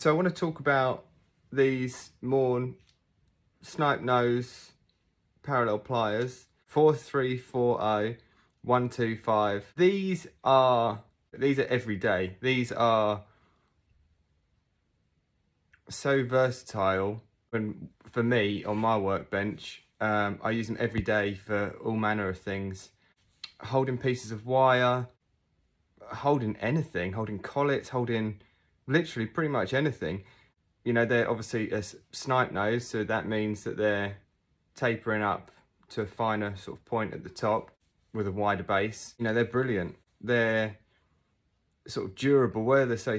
So I want to talk about these Maun Snipe nose parallel pliers 4340125. These are everyday. These are so versatile. And for me on my workbench, I use them every day for all manner of things. Holding pieces of wire, holding anything, holding collets, holding literally pretty much anything. You know, they're obviously a snipe nose, so that means that they're tapering up to a finer sort of point at the top with a wider base. You know, they're brilliant. They're sort of durable. Where they're so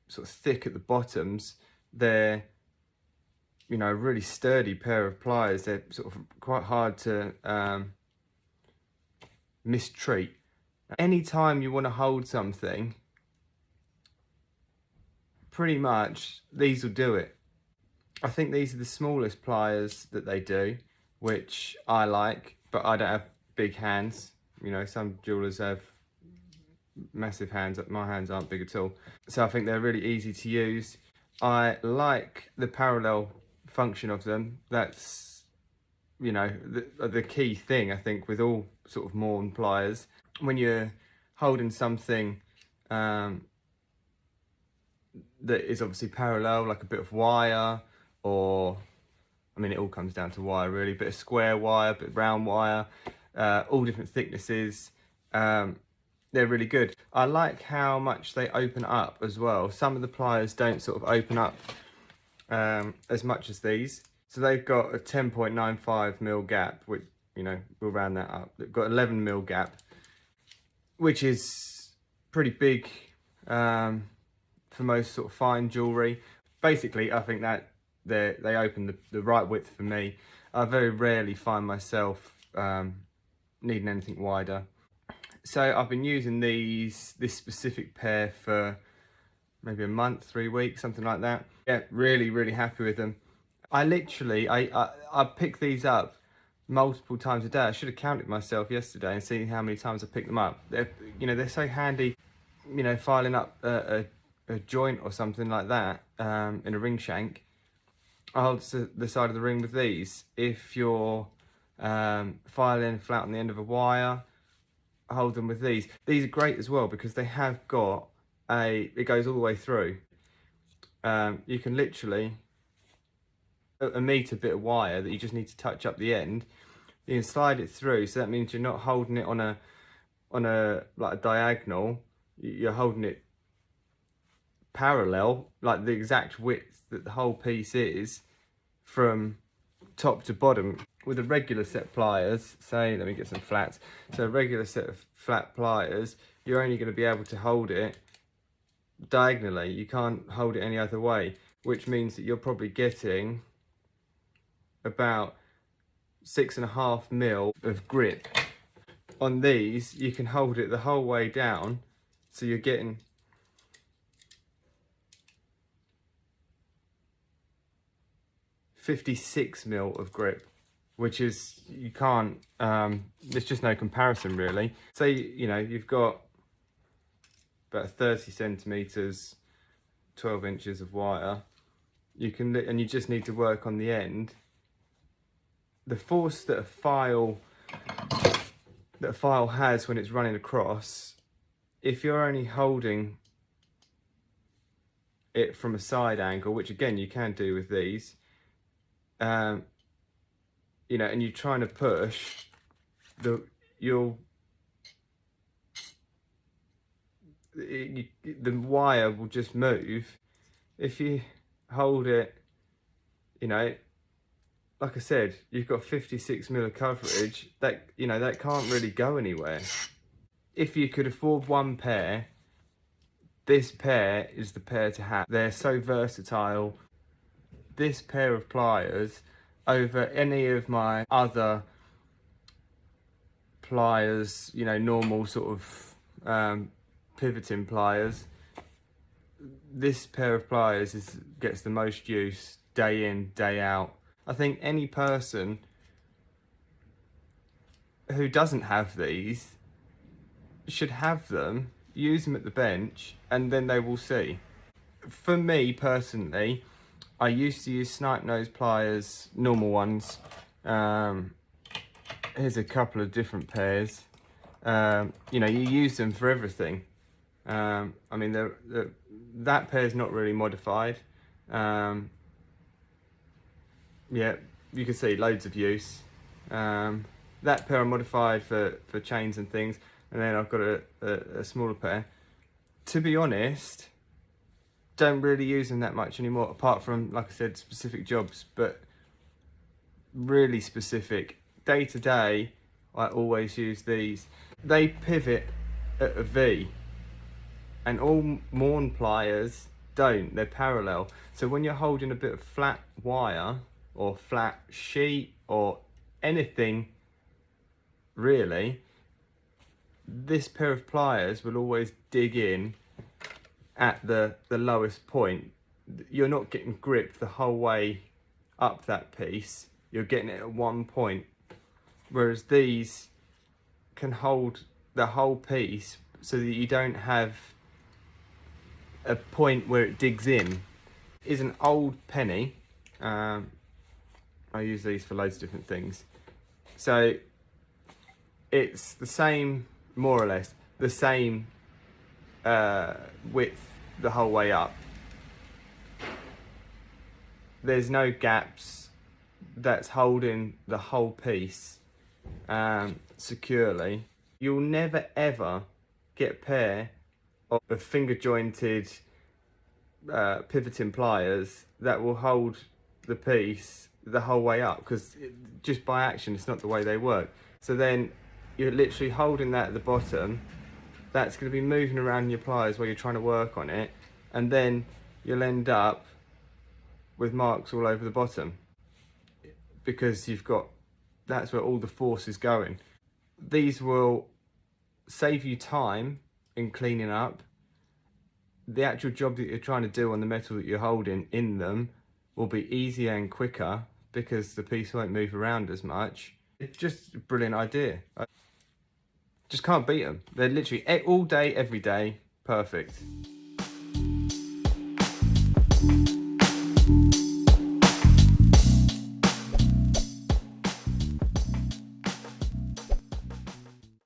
sort of thick at the bottoms, they're, you know, a really sturdy pair of pliers. They're sort of quite hard to mistreat. Anytime you want to hold something, pretty much these will do it. I think these are the smallest pliers that they do, which I like, but I don't have big hands. You know, some jewelers have massive hands. My hands aren't big at all. So I think they're really easy to use. I like the parallel function of them. That's, you know, the key thing, I think, with all sort of Maun pliers. When you're holding something that is obviously parallel, like a bit of wire, or, I mean, it all comes down to wire really, bit of square wire, bit of round wire, all different thicknesses. They're really good. I like how much they open up as well. Some of the pliers don't sort of open up as much as these. So they've got a 10.95mm gap, which, you know, we'll round that up. They've got 11mm gap, which is pretty big for most sort of fine jewellery. Basically, I think that they open the right width for me. I very rarely find myself needing anything wider. So I've been using this specific pair for maybe a month, 3 weeks, something like that. Yeah, really happy with them. I literally, I pick these up multiple times a day. I should have counted myself yesterday and seen how many times I picked them up. They're, you know, they're so handy, you know, filing up a joint or something like that in a ring shank. I hold the side of the ring with these. If you're filing flat on the end of a wire, I hold them with these. These are great as well because they have got it goes all the way through. You can literally, a metre bit of wire that you just need to touch up the end, you can slide it through, so that means you're not holding it on a like a diagonal, you're holding it parallel, like the exact width that the whole piece is from top to bottom. With a regular set of pliers, say, let me get some flats, so a regular set of flat pliers, you're only going to be able to hold it diagonally. You can't hold it any other way, which means that you're probably getting about 6.5mm of grip. On these, you can hold it the whole way down, so you're getting .56mm of grip, which is, you can't, there's just no comparison really. Say, you know, you've got about 30 centimeters, 12 inches of wire, you can, and you just need to work on the end. The force that a file has when it's running across, if you're only holding it from a side angle, which again you can do with these, you know, and you're trying to push, the wire will just move. If you hold it, you know, like I said, you've got 56mm coverage, that, you know, that can't really go anywhere. If you could afford one pair, this pair is the pair to have. They're so versatile. This pair of pliers over any of my other pliers, you know, normal sort of pivoting pliers, this pair of pliers gets the most use day in, day out. I think any person who doesn't have these should have them, use them at the bench, and then they will see. For me personally, I used to use snipe nose pliers, normal ones. Here's a couple of different pairs. You know, you use them for everything. I mean, that pair's not really modified. Yeah, you can see loads of use. That pair are modified for chains and things, and then I've got a smaller pair. To be honest, don't really use them that much anymore, apart from, like I said, specific jobs, but really specific. Day to day, I always use these. They pivot at a V, and all Maun pliers don't, they're parallel. So when you're holding a bit of flat wire or flat sheet or anything really, this pair of pliers will always dig in at the lowest point. You're not getting grip the whole way up that piece, you're getting it at one point, whereas these can hold the whole piece so that you don't have a point where it digs in. Is an old penny. I use these for loads of different things. So it's the same, more or less, the same width the whole way up. There's no gaps. That's holding the whole piece securely. You'll never ever get a pair of finger jointed pivoting pliers that will hold the piece the whole way up, because just by action it's not the way they work. So then you're literally holding that at the bottom, that's going to be moving around in your pliers while you're trying to work on it, and then you'll end up with marks all over the bottom because you've got, that's where all the force is going. These will save you time in cleaning up. The actual job that you're trying to do on the metal that you're holding in them will be easier and quicker because the piece won't move around as much. It's just a brilliant idea. I just can't beat them. They're literally all day, every day, perfect.